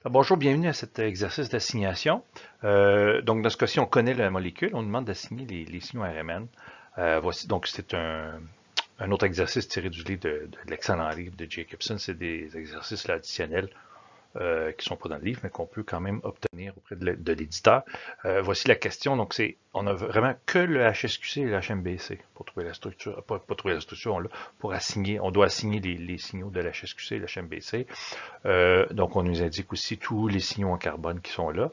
Bonjour, bienvenue à cet exercice d'assignation. Donc, dans ce cas-ci, on connaît la molécule, on nous demande d'assigner les signaux RMN. Voici, donc, c'est un autre exercice tiré du livre de l'excellent livre de Jacobson. C'est des exercices là, additionnels qui ne sont pas dans le livre, mais qu'on peut quand même obtenir auprès de l'éditeur. Voici la question. Donc, on a vraiment que le HSQC et le HMBC pour trouver la structure, pas trouver la structure, pour assigner, on doit assigner les signaux de l'HSQC et l'HMBC. Donc, on nous indique aussi tous les signaux en carbone qui sont là.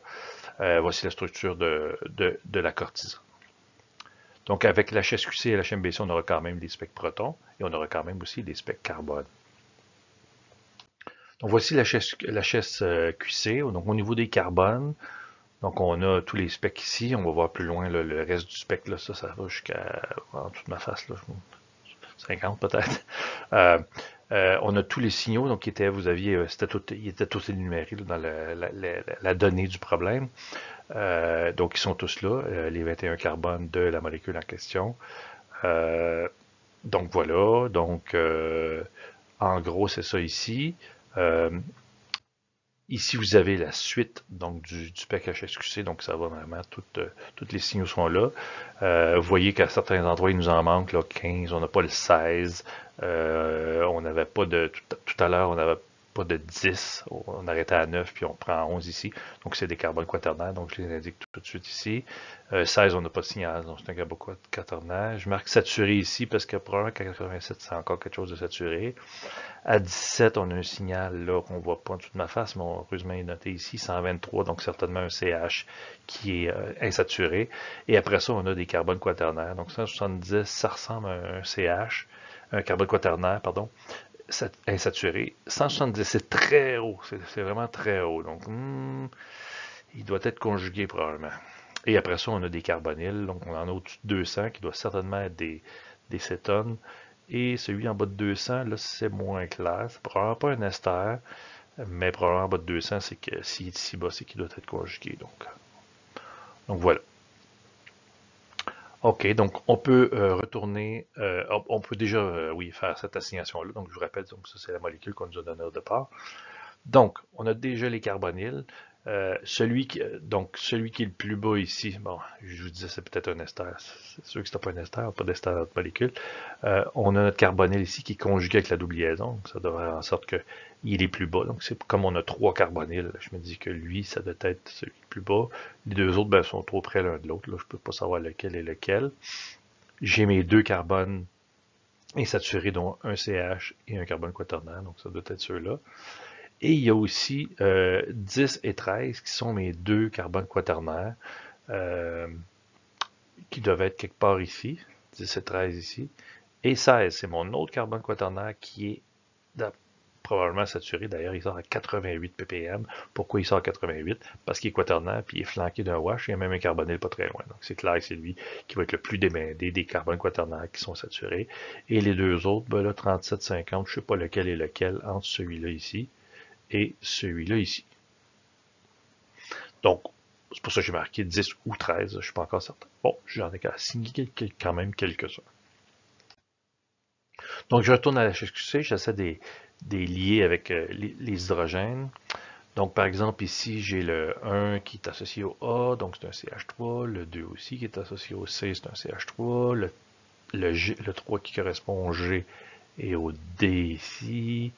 Voici la structure de la cortisone. Donc, avec l'HSQC et l'HMBC, on aura quand même les specs protons et on aura quand même aussi les specs carbone. Donc, voici l'HSQC. Donc, au niveau des carbones, donc on a tous les specs ici. On va voir plus loin là, le reste du spec. Là, ça va jusqu'à en toute ma face. Là, 50 peut-être. Euh, on a tous les signaux, donc vous aviez, ils étaient tous énumérés dans la donnée du problème. Donc ils sont tous là, les 21 carbones de la molécule en question. Euh, donc voilà, donc en gros c'est ça ici. Euh, Ici, vous avez la suite donc, du spec HSQC, donc ça va vraiment, tous les signaux sont là. Vous voyez qu'à certains endroits, il nous en manque là, 15, on n'a pas le 16. On n'avait pas tout à l'heure, on n'avait pas de 10, on arrêtait à 9, puis on prend 11 ici. Donc c'est des carbones quaternaires, donc je les indique tout de suite ici. 16, on n'a pas de signal, donc c'est un carbone quaternaire. Je marque saturé ici parce que probablement qu'à 87, c'est encore quelque chose de saturé. À 17, on a un signal là qu'on voit pas en dessous de ma face, mais heureusement il est noté ici, 123, donc certainement un CH qui est insaturé. Et après ça, on a des carbones quaternaires. Donc 170, ça ressemble à un CH, un carbone quaternaire, pardon, insaturé. 170, c'est très haut, c'est vraiment très haut. Donc, il doit être conjugué probablement. Et après ça, on a des carbonyles, donc on en a au-dessus de 200 qui doivent certainement être des cétones. Et celui en bas de 200, là, c'est moins clair. C'est probablement pas un ester, mais probablement en bas de 200, c'est que s'il est ici bas, c'est qu'il doit être conjugué. Donc voilà. OK, donc on peut retourner, on peut déjà, oui, faire cette assignation-là. Donc je vous rappelle, donc ça c'est la molécule qu'on nous a donnée au départ. Donc, on a déjà les carbonyles. Celui qui est le plus bas ici, bon, je vous disais, c'est peut-être un ester. C'est sûr que c'est pas un ester, pas d'ester dans notre molécule. On a notre carbonyle ici qui est conjugué avec la double liaison. Donc ça devrait faire en sorte qu'il est plus bas. Donc, c'est comme on a trois carbonyles, je me dis que lui, ça doit être celui le plus bas. Les deux autres, ben, sont trop près l'un de l'autre. Là, je peux pas savoir lequel est lequel. J'ai mes deux carbones insaturés, dont un CH et un carbone quaternaire. Donc, ça doit être ceux-là. Et il y a aussi 10 et 13 qui sont mes deux carbones quaternaires euh, qui doivent être quelque part ici. 10 et 13 ici. Et 16, c'est mon autre carbone quaternaire qui est probablement saturé. D'ailleurs, il sort à 88 ppm. Pourquoi il sort à 88? Parce qu'il est quaternaire puis il est flanqué d'un wash. Il y a même un carbonyle pas très loin. Donc c'est clair que c'est lui qui va être le plus démêlé des carbones quaternaires qui sont saturés. Et les deux autres, ben là, 37, 50, je ne sais pas lequel est lequel entre celui-là ici et celui-là ici. Donc, c'est pour ça que j'ai marqué 10 ou 13, je ne suis pas encore certain. Bon, j'en ai signé quand même quelques-uns. Donc, je retourne à la HSQC, j'essaie des liés avec les hydrogènes. Donc, par exemple, ici, j'ai le 1 qui est associé au A, donc c'est un CH3. Le 2 aussi qui est associé au C, c'est un CH3. Le 3 qui correspond au G et au D ici.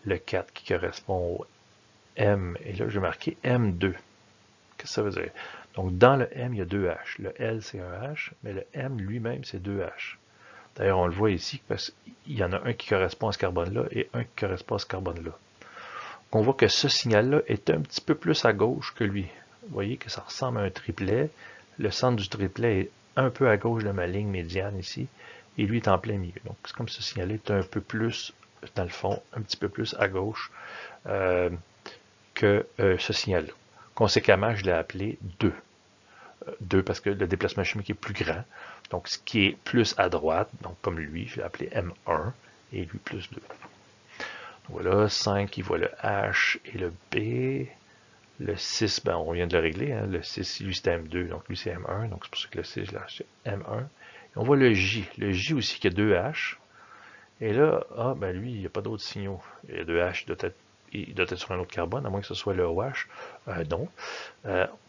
Le 4 qui correspond au M. Et là, j'ai marqué M2. Qu'est-ce que ça veut dire? Donc, dans le M, il y a deux H. Le L, c'est un H, mais le M lui-même, c'est deux H. D'ailleurs, on le voit ici parce qu'il y en a un qui correspond à ce carbone-là et un qui correspond à ce carbone-là. On voit que ce signal-là est un petit peu plus à gauche que lui. Vous voyez que ça ressemble à un triplet. Le centre du triplet est un peu à gauche de ma ligne médiane ici, et lui est en plein milieu. Donc, c'est comme ce signal est un peu plus, dans le fond, un petit peu plus à gauche que ce signal-là. Conséquemment, je l'ai appelé 2. 2 parce que le déplacement chimique est plus grand. Donc, ce qui est plus à droite, donc comme lui, je l'ai appelé M1 et lui plus 2. Voilà, 5, il voit le H et le B. Le 6, ben, on vient de le régler. Hein. Le 6, lui, c'est M2, donc lui, c'est M1. Donc, c'est pour ça que le 6, je l'ai acheté M1. Et on voit le J. Le J aussi qui a 2 H. Et là, ah, ben lui, il n'y a pas d'autres signaux. Il y a 2 H, il doit être il doit être sur un autre carbone, à moins que ce soit le OH. Non.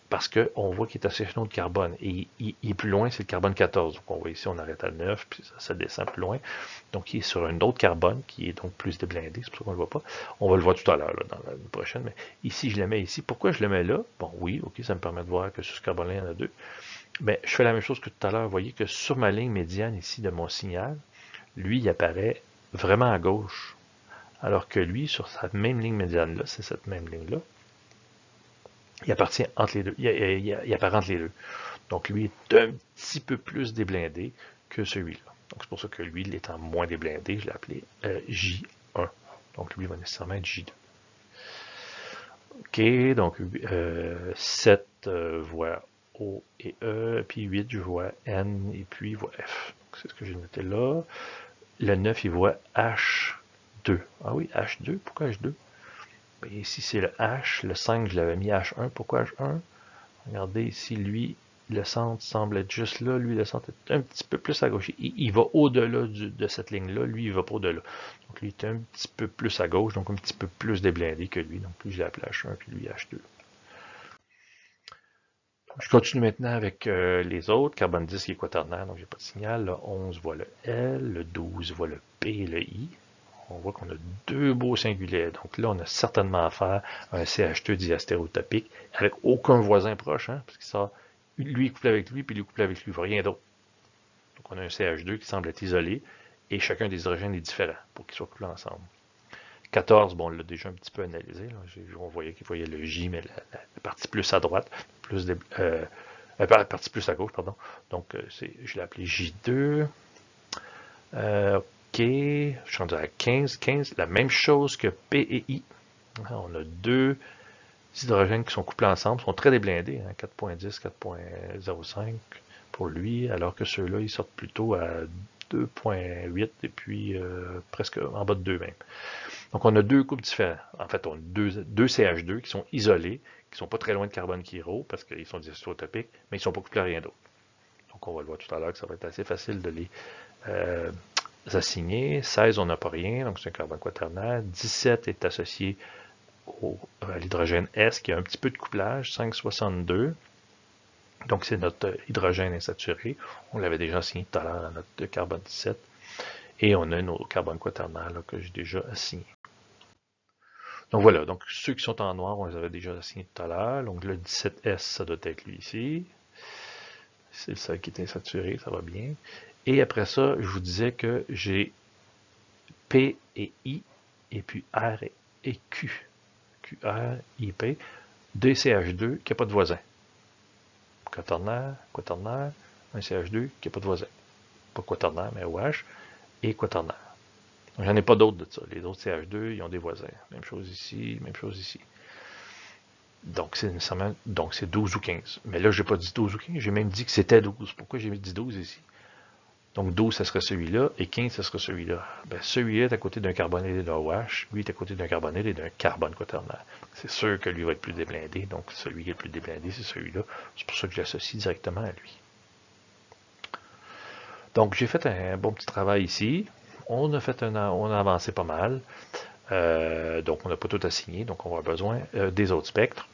Parce qu'on voit qu'il est associé à un autre carbone. Et il est plus loin, c'est le carbone 14. Donc on voit ici, on arrête à 9, puis ça descend plus loin. Donc il est sur un autre carbone, qui est donc plus déblindé, c'est pour ça qu'on ne le voit pas. On va le voir tout à l'heure, dans la prochaine. Mais ici, je le mets ici. Pourquoi je le mets là? Bon, oui, ok, ça me permet de voir que sur ce carbone-là, il y en a deux. Mais je fais la même chose que tout à l'heure. Vous voyez que sur ma ligne médiane ici de mon signal, lui, il apparaît vraiment à gauche. Alors que lui, sur cette même ligne médiane-là, c'est cette même ligne-là, il appartient entre les deux. Il apparaît entre les deux. Donc lui est un petit peu plus déblindé que celui-là. Donc c'est pour ça que lui, il étant moins déblindé, je l'ai appelé J1. Donc lui va nécessairement être J2. OK, donc 7 voix O et E, puis 8 je vois N et puis voix F. C'est ce que j'ai noté là. Le 9 il voit H2. Ah oui, H2, pourquoi H2? Et ici c'est le H, le 5 je l'avais mis H1, pourquoi H1? Regardez ici, lui, le centre semble être juste là. Lui, le centre est un petit peu plus à gauche. Il va au-delà de cette ligne-là. Lui, il va pas au-delà. Donc, lui, il est un petit peu plus à gauche, donc un petit peu plus déblindé que lui. Donc, lui, je l'appelle H1, puis lui, H2. Je continue maintenant avec les autres. Carbone 10 qui est quaternaire, donc j'ai pas de signal. Le 11 voit le L, le 12 voit le P et le I. On voit qu'on a deux beaux singuliers. Donc là, on a certainement affaire à un CH2 diastéréotopique avec aucun voisin proche, hein, parce qu'il sort, lui est couplé avec lui, puis lui est couplé avec lui, il ne rien d'autre. Donc on a un CH2 qui semble être isolé, et chacun des hydrogènes est différent pour qu'ils soient couplés ensemble. 14, bon, on l'a déjà un petit peu analysé. Là. On voyait qu'il voyait le J, mais la partie plus à droite, la partie plus à gauche, pardon. Donc, je l'ai appelé J2. OK, je suis rendu à 15. 15, la même chose que P et I. On a deux hydrogènes qui sont couplés ensemble, sont très déblindés, hein, 4.10, 4.05 pour lui, alors que ceux-là, ils sortent plutôt à 2.8 et puis presque en bas de 2 même. Donc on a deux couples différents. En fait, on a deux CH2 qui sont isolés, qui ne sont pas très loin de carbone chiro parce qu'ils sont diisotopiques, mais ils ne sont pas couplés à rien d'autre. Donc on va le voir tout à l'heure que ça va être assez facile de les assigner. 16, on n'a pas rien, donc c'est un carbone quaternaire. 17 est associé à l'hydrogène S qui a un petit peu de couplage, 5,62. Donc c'est notre hydrogène insaturé. On l'avait déjà assigné tout à l'heure à notre carbone 17. Et on a nos carbones quaternaires là, que j'ai déjà assignés. Donc voilà, donc ceux qui sont en noir, on les avait déjà assignés tout à l'heure. Donc le 17S, ça doit être lui ici. C'est le seul qui est insaturé, ça va bien. Et après ça, je vous disais que j'ai P et I, et puis R et Q. QR, IP, deux CH2 qui n'a pas de voisin. Quaternaire, quaternaire, un CH2 qui n'a pas de voisin. Pas quaternaire, mais OH, et quaternaire. J'en ai pas d'autres de ça. Les autres CH2, ils ont des voisins. Même chose ici, même chose ici. Donc, c'est nécessairement, donc c'est 12 ou 15. Mais là, je n'ai pas dit 12 ou 15, j'ai même dit que c'était 12. Pourquoi j'ai dit 12 ici? Donc 12, ça serait celui-là, et 15, ça serait celui-là. Ben, celui-là est à côté d'un carbonyle et d'un OH, lui est à côté d'un carbonyle et d'un carbone quaternaire. C'est sûr que lui va être plus déblindé, donc celui qui est le plus déblindé, c'est celui-là. C'est pour ça que je l'associe directement à lui. Donc j'ai fait un bon petit travail ici. On a avancé pas mal. Donc on n'a pas tout assigné, donc on va avoir besoin des autres spectres.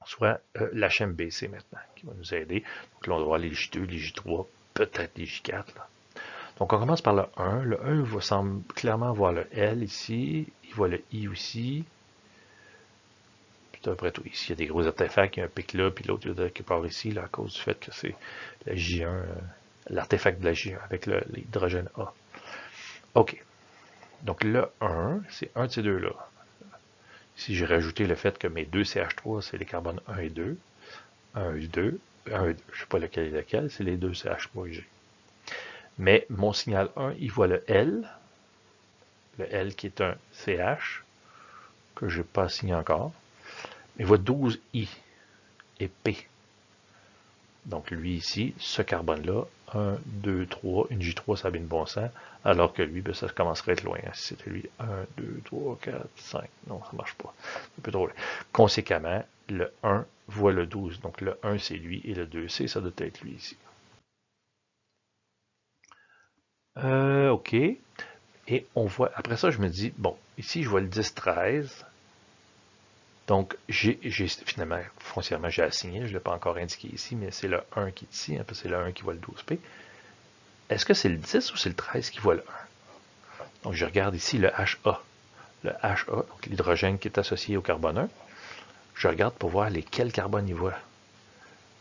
Soit l'HMBC maintenant, qui va nous aider. Donc là, on va voir les J2, les J3, peut-être les J4. Là. Donc on commence par le 1. Le 1 semble clairement voir le L ici. Il voit le I aussi. Puis après tout, ici, il y a des gros artefacts. Il y a un pic là, puis l'autre quelque part ici, là, à cause du fait que c'est la J1, l'artefact de la J1 avec l'hydrogène A. OK. Donc le 1, c'est un de ces deux-là. Ici, j'ai rajouté le fait que mes deux CH3, c'est les carbones 1 et 2. 1 et 2. 1 et 2. Je ne sais pas lequel est lequel, c'est les deux CH3 que j'ai. Mais mon signal 1, il voit le L qui est un CH, que je n'ai pas assigné encore. Il voit 12 I et P. Donc lui ici, ce carbone-là, 1, 2, 3, une J3, ça a bien de bon sens, alors que lui, ben, ça commencerait à être loin. Si c'était lui, 1, 2, 3, 4, 5, non, ça ne marche pas. C'est un peu trop loin. Conséquemment, le 1 voit le 12. Donc le 1, c'est lui, et le 2, ça doit être lui ici. OK. Et on voit, après ça, je me dis, bon, ici, je vois le 10-13. Donc, finalement, foncièrement, j'ai assigné, je ne l'ai pas encore indiqué ici, mais c'est le 1 qui est ici, hein, c'est le 1 qui voit le 12P. Est-ce que c'est le 10 ou c'est le 13 qui voit le 1? Donc, je regarde ici le HA. Le HA, donc l'hydrogène qui est associé au carbone 1. Je regarde pour voir lesquels carbones il voit.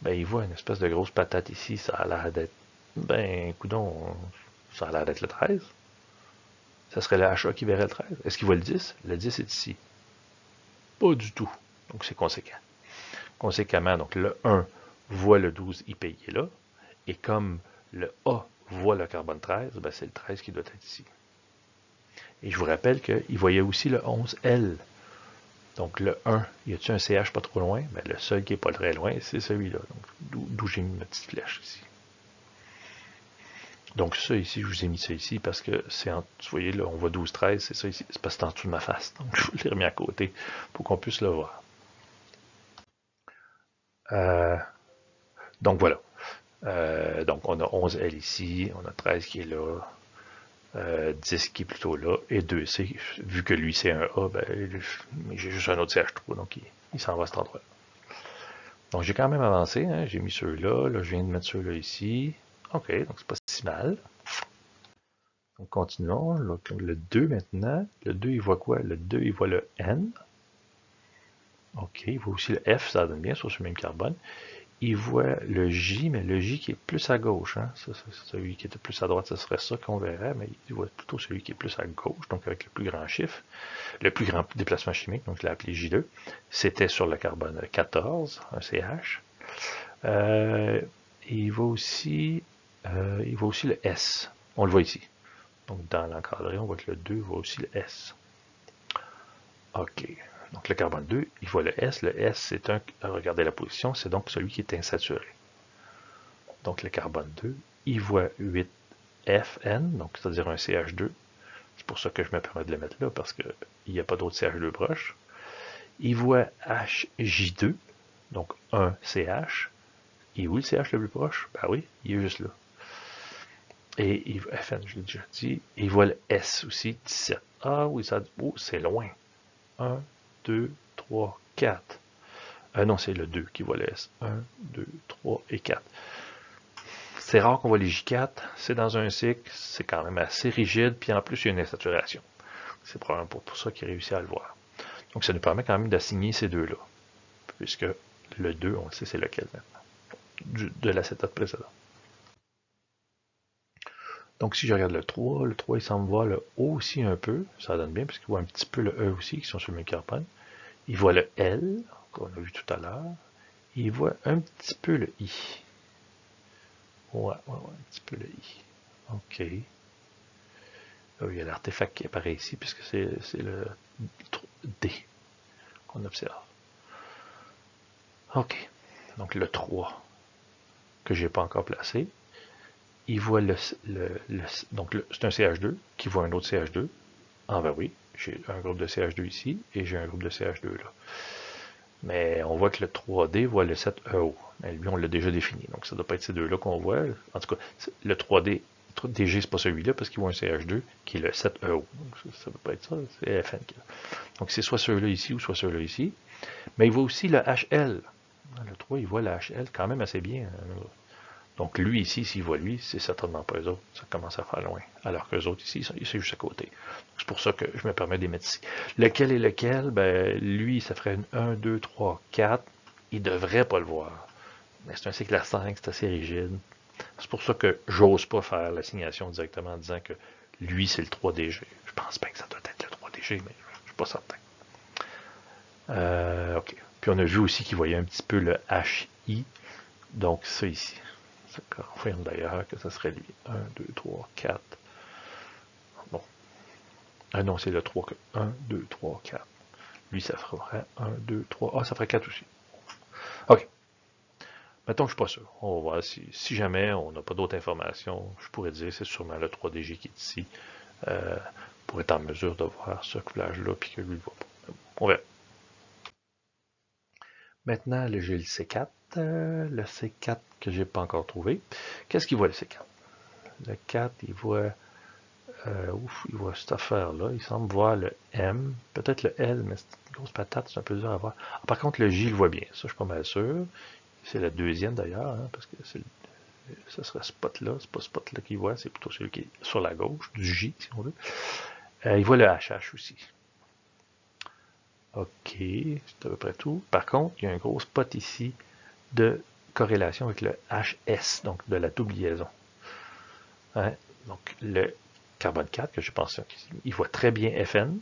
Ben, il voit une espèce de grosse patate ici, ça a l'air d'être, ben, coudonc, ça a l'air d'être le 13. Ça serait le HA qui verrait le 13. Est-ce qu'il voit le 10? Le 10 est ici. Pas du tout. Donc, c'est conséquent. Conséquemment, donc le 1 voit le 12 IPI là, et comme le A voit le carbone 13, ben c'est le 13 qui doit être ici. Et je vous rappelle qu'il voyait aussi le 11L. Donc le 1, y a-t-il un CH pas trop loin? Ben, le seul qui n'est pas très loin, c'est celui-là. D'où j'ai mis ma petite flèche ici. Donc ça ici, je vous ai mis ça ici parce que c'est en, vous voyez là, on voit 12-13, c'est ça ici. C'est parce que c'est en dessous de ma face. Donc je vous l'ai remis à côté pour qu'on puisse le voir. Donc voilà. Donc on a 11L ici, on a 13 qui est là, 10 qui est plutôt là, et 2C, vu que lui c'est un A, ben, j'ai juste un autre CH3, donc il s'en va à cet endroit-là. Donc j'ai quand même avancé, hein, j'ai mis ceux-là, là je viens de mettre ceux-là ici. Ok, donc c'est pas si mal. Donc continuons, le 2 maintenant. Le 2 il voit quoi? Le 2 il voit le N. Ok, il voit aussi le F, ça donne bien sur ce même carbone. Il voit le J, mais le J qui est plus à gauche. Hein? Celui qui était plus à droite, ce serait ça qu'on verrait, mais il voit plutôt celui qui est plus à gauche, donc avec le plus grand chiffre, le plus grand déplacement chimique, donc je l'ai appelé J2. C'était sur le carbone 14, un CH. Il voit aussi le S. On le voit ici. Donc dans l'encadré, on voit que le 2 voit aussi le S. OK. Donc le carbone 2, il voit le S. Le S, c'est un, regardez la position, c'est donc celui qui est insaturé. Donc le carbone 2, il voit 8FN, donc c'est-à-dire un CH2. C'est pour ça que je me permets de le mettre là, parce qu'il n'y a pas d'autre CH2 proche. Il voit HJ2, donc un CH. Et où le CH le plus proche? Ben oui, il est juste là. Et il voit FN, je l'ai déjà dit. Et il voit le S aussi, 17. Ah oui, ça, oh, c'est loin. 1, 2, 3, 4. Non, c'est le 2 qui voit le S. 1, 2, 3 et 4. C'est rare qu'on voit les J4, c'est dans un cycle, c'est quand même assez rigide, puis en plus il y a une insaturation. C'est probablement pour ça qu'il réussit à le voir. Donc ça nous permet quand même d'assigner ces deux-là, puisque le 2, on le sait c'est lequel maintenant, de l'acétate précédent. Donc si je regarde le 3 il semble voir le O aussi un peu, ça donne bien, puisqu'il voit un petit peu le E aussi, qui sont sur le même carbone. Il voit le L, qu'on a vu tout à l'heure. Il voit un petit peu le I. Ouais, un petit peu le I. OK. Là, il y a l'artefact qui apparaît ici, puisque c'est le D qu'on observe. OK. Donc le 3, que je n'ai pas encore placé, il voit donc c'est un CH2 qui voit un autre CH2. Ah ben oui, j'ai un groupe de CH2 ici et j'ai un groupe de CH2 là. Mais on voit que le 3D voit le 7EO. Mais lui, on l'a déjà défini. Donc, ça ne doit pas être ces deux-là qu'on voit. En tout cas, le 3D, DG, c'est pas celui-là parce qu'il voit un CH2 qui est le 7EO. Donc, ça ne peut pas être ça, c'est FN. Donc, c'est soit ceux-là ici ou soit ceux-là ici. Mais il voit aussi le HL. Le 3, il voit le HL quand même assez bien. Donc, lui ici, s'il voit lui, c'est certainement pas eux autres. Ça commence à faire loin. Alors qu'eux autres ici, c'est juste à côté. C'est pour ça que je me permets de les mettre ici. Lequel est lequel? Ben, lui, ça ferait une 1, 2, 3, 4. Il devrait pas le voir. Mais c'est un cycle à 5, c'est assez rigide. C'est pour ça que j'ose pas faire l'assignation directement en disant que lui, c'est le 3DG. Je pense pas que ça doit être le 3DG, mais je suis pas certain. OK. Puis on a vu aussi qu'il voyait un petit peu le HI. Donc, ça ici. Ça confirme d'ailleurs que ça serait lui. 1, 2, 3, 4. Bon. Ah non, c'est le 3. 1, 2, 3, 4. Lui, ça ferait 1, 2, 3. Ah, ça ferait 4 aussi. OK. Mettons que je ne suis pas sûr. On va voir si jamais on n'a pas d'autres informations, je pourrais dire que c'est sûrement le 3DG qui est ici pour être en mesure de voir ce coulage-là puis que lui ne le voit pas. On verra. Maintenant, j'ai le C4. Le C4 que je n'ai pas encore trouvé. Qu'est-ce qu'il voit le C4? Le 4, il voit Ouf, il voit cette affaire-là. Il semble voir le M. Peut-être le L, mais c'est une grosse patate, c'est un peu dur à voir. Ah, par contre, le J, il le voit bien. Ça, je suis pas mal sûr. C'est la deuxième d'ailleurs, hein, parce que ça serait ce spot-là. C'est pas ce spot-là qu'il voit, c'est plutôt celui qui est sur la gauche, du J, si on veut. Il voit le HH aussi. OK, c'est à peu près tout. Par contre, il y a un gros spot ici de corrélation avec le HS, donc de la double liaison. Hein? Donc, le carbone 4, que je pense, il voit très bien FN.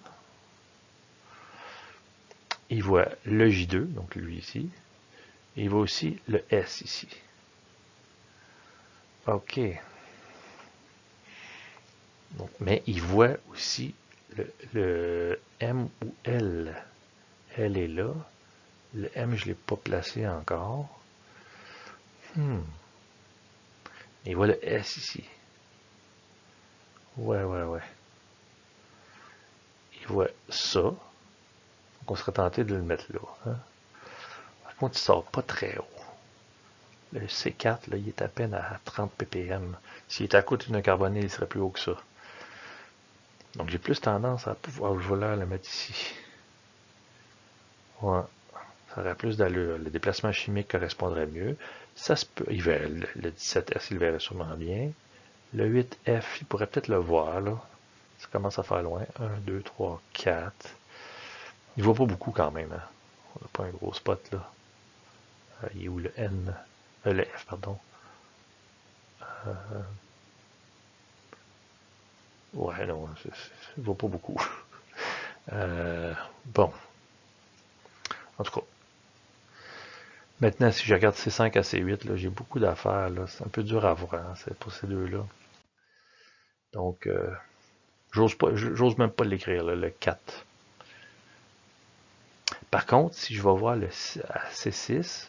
Il voit le J2, donc lui ici. Et il voit aussi le S ici. OK. Donc, mais il voit aussi le M ou L. L est là. Le M, je ne l'ai pas placé encore. Il voit le S ici. Ouais. Il voit ça. Donc, on serait tenté de le mettre là. Hein? Par contre, il ne sort pas très haut. Le C4, là, il est à peine à 30 ppm. S'il était à côté d'un carboné, il serait plus haut que ça. Donc, j'ai plus tendance à pouvoir vouloir le mettre ici. Ouais. Ça aurait plus d'allure. Le déplacement chimique correspondrait mieux. Ça se peut. Le 17S, il verrait sûrement bien. Le 8F, il pourrait peut-être le voir, là. Ça commence à faire loin. 1, 2, 3, 4. Il ne voit pas beaucoup quand même. Hein. On n'a pas un gros spot, là. Il est où le N? Le F, pardon. Ouais, non, il ne voit pas beaucoup. Bon. En tout cas. Maintenant, si je regarde C5 à C8, là, j'ai beaucoup d'affaires. C'est un peu dur à voir hein, pour ces deux-là. Donc, j'ose même pas l'écrire, le 4. Par contre, si je vais voir le C6,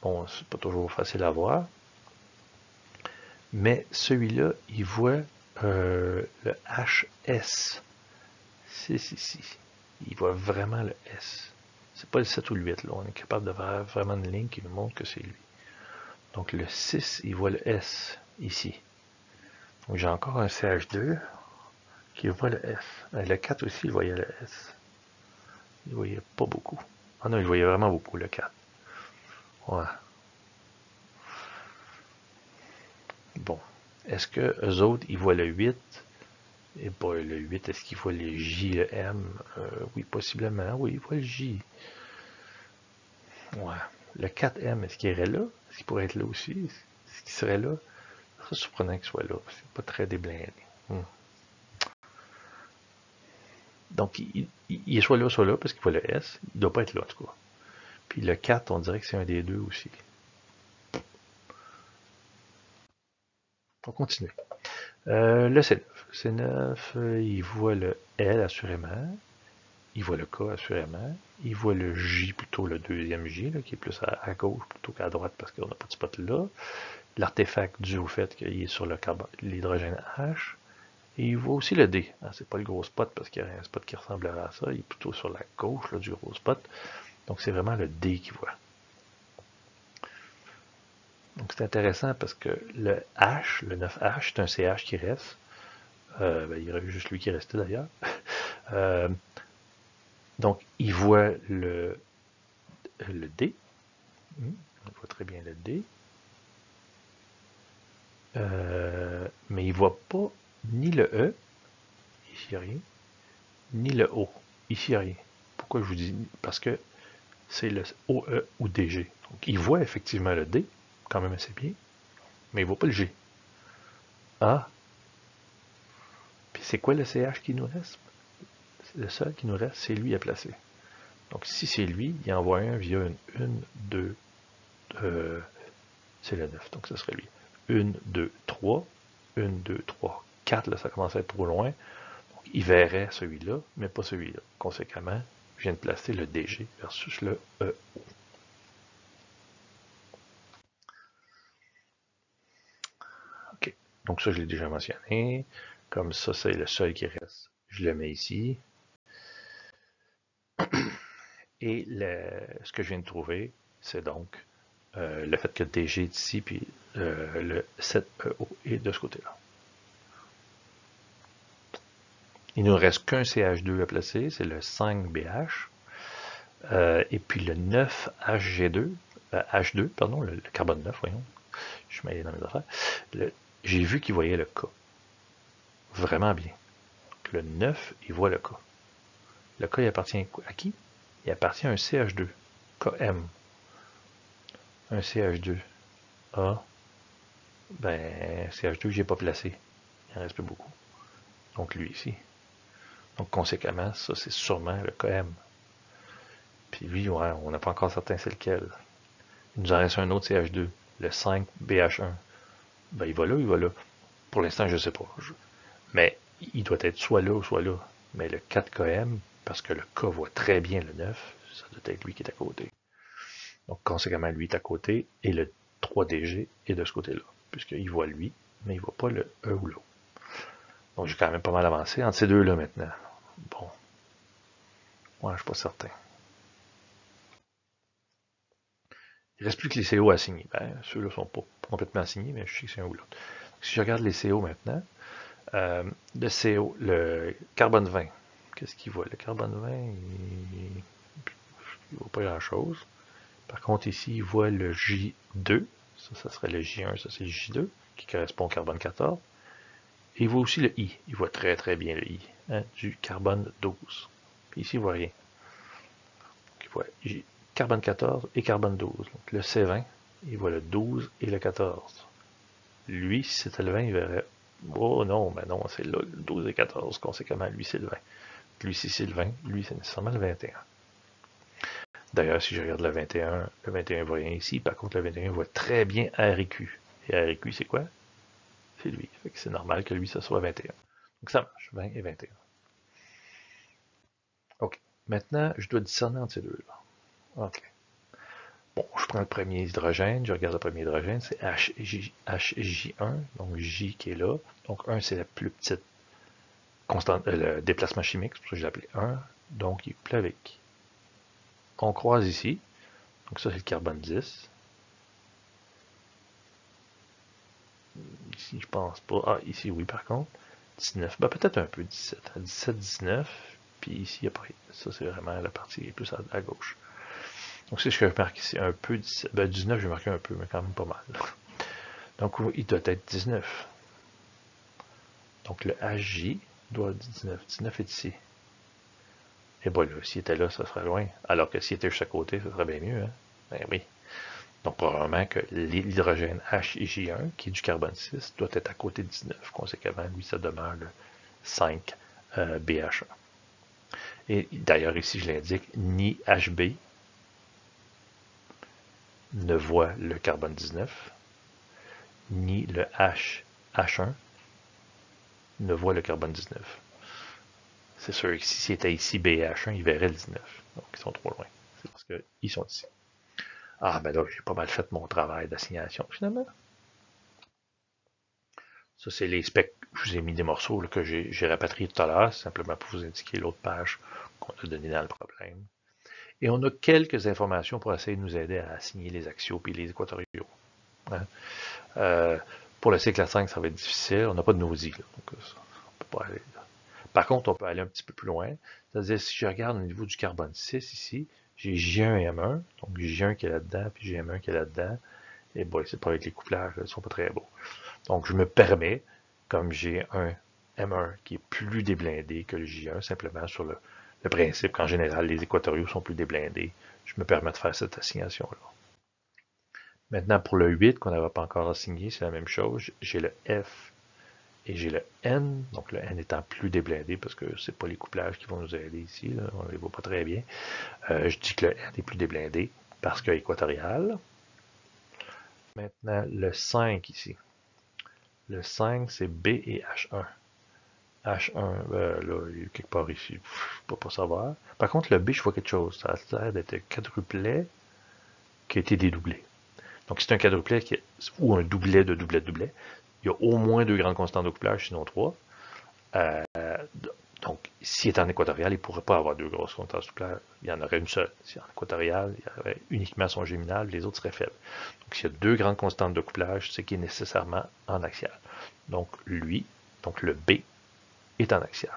bon, c'est pas toujours facile à voir, mais celui-là, il voit le HS. 6 ici. Il voit vraiment le S. C'est pas le 7 ou le 8, là. On est capable de faire vraiment une ligne qui nous montre que c'est lui. Donc le 6, il voit le S ici. Donc j'ai encore un CH2 qui voit le F. Le 4 aussi, il voyait le S. Il voyait pas beaucoup. Ah non, il voyait vraiment beaucoup, le 4. Ouais. Bon. Est-ce que eux autres, ils voient le 8? Et pas le 8, est-ce qu'ils voient le J, le M? Oui, possiblement. Oui, ils voient le J. Ouais. Le 4M, est-ce qu'il irait là? Est-ce qu'il pourrait être là aussi? Est-ce qu'il serait là? C'est surprenant qu'il soit là. C'est pas très déblindé. Donc, il est soit là, parce qu'il voit le S. Il ne doit pas être là, en tout cas. Puis le 4, on dirait que c'est un des deux aussi. On continue. Le C9. C9, il voit le L, assurément. Il voit le K, assurément. Il voit le J, plutôt le deuxième J, là, qui est plus à gauche plutôt qu'à droite, parce qu'on n'a pas de spot là. L'artefact dû au fait qu'il est sur l'hydrogène H. Et il voit aussi le D. Ah, c'est pas le gros spot parce qu'il y a un spot qui ressemblerait à ça. Il est plutôt sur la gauche là, du gros spot. Donc c'est vraiment le D qu'il voit. Donc c'est intéressant parce que le H, le 9H, c'est un CH qui reste. Il y aurait juste lui qui restait d'ailleurs. Donc il voit le D. Il voit très bien le D. Mais il ne voit pas ni le E, ici il n'y a rien, ni le O, ici il n'y a rien. Pourquoi je vous dis? Parce que c'est le OE ou DG. Donc il voit effectivement le D, quand même assez bien, mais il ne voit pas le G. Ah, puis c'est quoi le CH qui nous reste? Le seul qui nous reste, c'est lui à placer. Donc si c'est lui, il envoie un via une 2, c'est le 9, donc ce serait lui. 1, 2, 3, 1, 2, 3, 4, là ça commence à être trop loin. Donc il verrait celui-là, mais pas celui-là. Conséquemment, je viens de placer le DG versus le EO. OK. Donc ça, je l'ai déjà mentionné. Comme ça, c'est le seul qui reste. Je le mets ici. Et ce que je viens de trouver, c'est donc le fait que le DG est ici, puis le 7EO est de ce côté-là. Il ne nous reste qu'un CH2 à placer, c'est le 5BH. Et puis le 9HG2, H2, pardon, le carbone 9, voyons. Je suis mêlé dans mes affaires. J'ai vu qu'il voyait le K. Vraiment bien. Donc, le 9, il voit le K. Le K, il appartient à qui? Il appartient à un CH2. KM. Un CH2. A. Ben, CH2 que j'ai pas placé. Il en reste plus beaucoup. Donc lui ici. Donc conséquemment, ça c'est sûrement le KM. Puis lui, ouais, on n'a pas encore certain c'est lequel. Il nous en reste un autre CH2, le 5BH1. Ben il va là, il va là. Pour l'instant, je ne sais pas. Mais il doit être soit là ou soit là. Mais le 4KM, parce que le K voit très bien le 9, ça doit être lui qui est à côté. Donc conséquemment, lui est à côté et le 3DG est de ce côté-là. Puisqu'il voit lui, mais il ne voit pas le E ou l'O. Donc j'ai quand même pas mal avancé entre ces deux-là maintenant. Bon. Ouais, je suis pas certain. Il ne reste plus que les CO à signer. Ben, ceux-là ne sont pas complètement assignés, mais je sais que c'est un ou l'autre. Si je regarde les CO maintenant, le CO, le carbone 20, qu'est-ce qu'il voit? Le carbone 20, il ne voit pas grand-chose. Par contre, ici, il voit le J2. Ça serait le J1, ça c'est le J2, qui correspond au carbone 14. Et il voit aussi le I. Il voit très très bien le I, hein, du carbone 12. Puis ici, il ne voit rien. Donc, il voit carbone 14 et carbone 12. Donc le C20, il voit le 12 et le 14. Lui, si c'était le 20, il verrait, oh non, mais non, c'est là, le 12 et 14, conséquemment, lui, c'est le 20. Lui, si c'est le 20, lui, c'est nécessairement le 21. D'ailleurs, si je regarde le 21 voit rien ici, par contre, le 21 voit très bien R et Q. Et R et Q, c'est quoi? C'est lui. Fait que c'est normal que lui, ça soit 21. Donc ça marche, 20 et 21. OK. Maintenant, je dois discerner entre ces deux-là. OK. Bon, je prends le premier hydrogène, je regarde le premier hydrogène, c'est HJ1, donc J qui est là. Donc 1, c'est la plus petite constante, le déplacement chimique, c'est pour ça que je l'ai appelé 1. Donc il est couplé avec. On croise ici, donc ça c'est le carbone 10. Ici, je pense pas. Ah, ici, oui, par contre. 19, ben peut-être un peu 17. 17, 19, puis ici, il n'y a pas rien. Ça, c'est vraiment la partie plus à gauche. Donc, c'est ce que je marque ici, un peu 17. Ben 19, je vais marquer un peu, mais quand même pas mal. Donc, il doit être 19. Donc, le HJ doit être 19. 19 est ici. Et bon, là, s'il était là, ça serait loin. Alors que s'il était juste à côté, ça serait bien mieux, hein? Ben oui. Donc, probablement que l'hydrogène HJ1, qui est du carbone 6, doit être à côté de 19. Conséquemment, lui, ça demeure le 5 BH1. Et d'ailleurs, ici, je l'indique, ni HB ne voit le carbone 19, ni le H1 ne voit le carbone 19. C'est sûr que si c'était ici BH1, il verrait le 19. Donc, ils sont trop loin. C'est parce qu'ils sont ici. Ah, ben là, j'ai pas mal fait mon travail d'assignation, finalement. Ça, c'est les specs. Je vous ai mis des morceaux là, que j'ai rapatriés tout à l'heure, simplement pour vous indiquer l'autre page qu'on a donnée dans le problème. Et on a quelques informations pour essayer de nous aider à assigner les axiaux et les équatoriaux. Hein? Pour le cycle A5, ça va être difficile. On n'a pas de nausée. Donc, on peut pas aller là. Par contre, on peut aller un petit peu plus loin. C'est-à-dire, si je regarde au niveau du carbone 6 ici, j'ai J1 et M1. Donc, J1 qui est là-dedans, puis j'ai M1 qui est là-dedans. Et bon, c'est pas avec les couplages, ils sont pas très beaux. Donc, je me permets, comme j'ai un M1 qui est plus déblindé que le J1, simplement sur le principe qu'en général, les équatoriaux sont plus déblindés, je me permets de faire cette assignation-là. Maintenant, pour le 8, qu'on n'avait pas encore assigné, c'est la même chose. J'ai le F et j'ai le N. Donc, le N étant plus déblindé, parce que c'est pas les couplages qui vont nous aider ici. Là, on ne les voit pas très bien. Je dis que le N est plus déblindé parce que équatorial. Maintenant, le 5 ici. Le 5, c'est B et H1. H1, là, il est quelque part ici. Je ne peux pas savoir. Par contre, le B, je vois quelque chose. Ça a l'air d'être un quadruplet qui a été dédoublé. Donc, c'est un quadruplet ou un doublet de doublet de doublet. Il y a au moins deux grandes constantes de couplage, sinon trois. Euh, donc, s'il est en équatorial, il ne pourrait pas avoir deux grosses constantes de couplage. Il y en aurait une seule. Si en équatorial, il y aurait uniquement son géminal, les autres seraient faibles. Donc, s'il y a deux grandes constantes de couplage, c'est qu'il est nécessairement en axial. Donc, lui, donc le B, est en axial.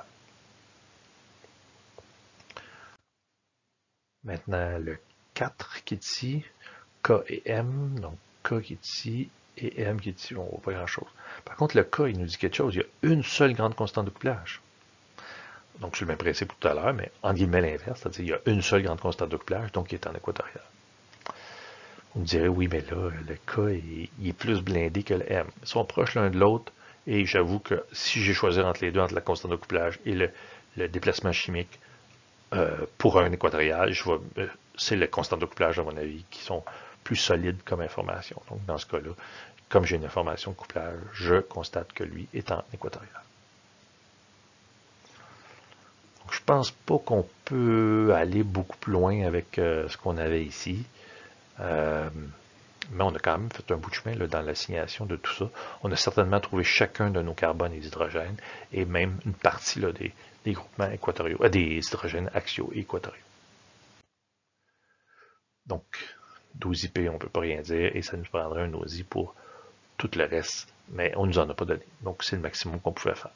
Maintenant, le 4 qui est ici, K et M, donc K qui est ici, et M qui est ici, on ne voit pas grand-chose. Par contre, le K, il nous dit quelque chose, il y a une seule grande constante de couplage. Donc, c'est le même principe que tout à l'heure, mais en guillemets l'inverse, c'est-à-dire qu'il y a une seule grande constante de couplage, donc il est en équatorial. On me dirait, oui, mais là, le K, il est plus blindé que le M. Ils sont proches l'un de l'autre, et j'avoue que si j'ai choisi entre les deux, entre la constante de couplage et le déplacement chimique, pour un équatorial, c'est les constantes de couplage, à mon avis, qui sont plus solides comme information. Donc, dans ce cas-là, comme j'ai une information de couplage, je constate que lui est en équatorial. Donc, je pense pas qu'on peut aller beaucoup plus loin avec ce qu'on avait ici. Euh, mais on a quand même fait un bout de chemin là, dans l'assignation de tout ça. On a certainement trouvé chacun de nos carbones et des hydrogènes, et même une partie là, des groupements équatoriaux, des hydrogènes axiaux et équatoriaux. Donc, 12 IP, on ne peut pas rien dire, et ça nous prendrait un OSI pour tout le reste, mais on ne nous en a pas donné. Donc, c'est le maximum qu'on pouvait faire.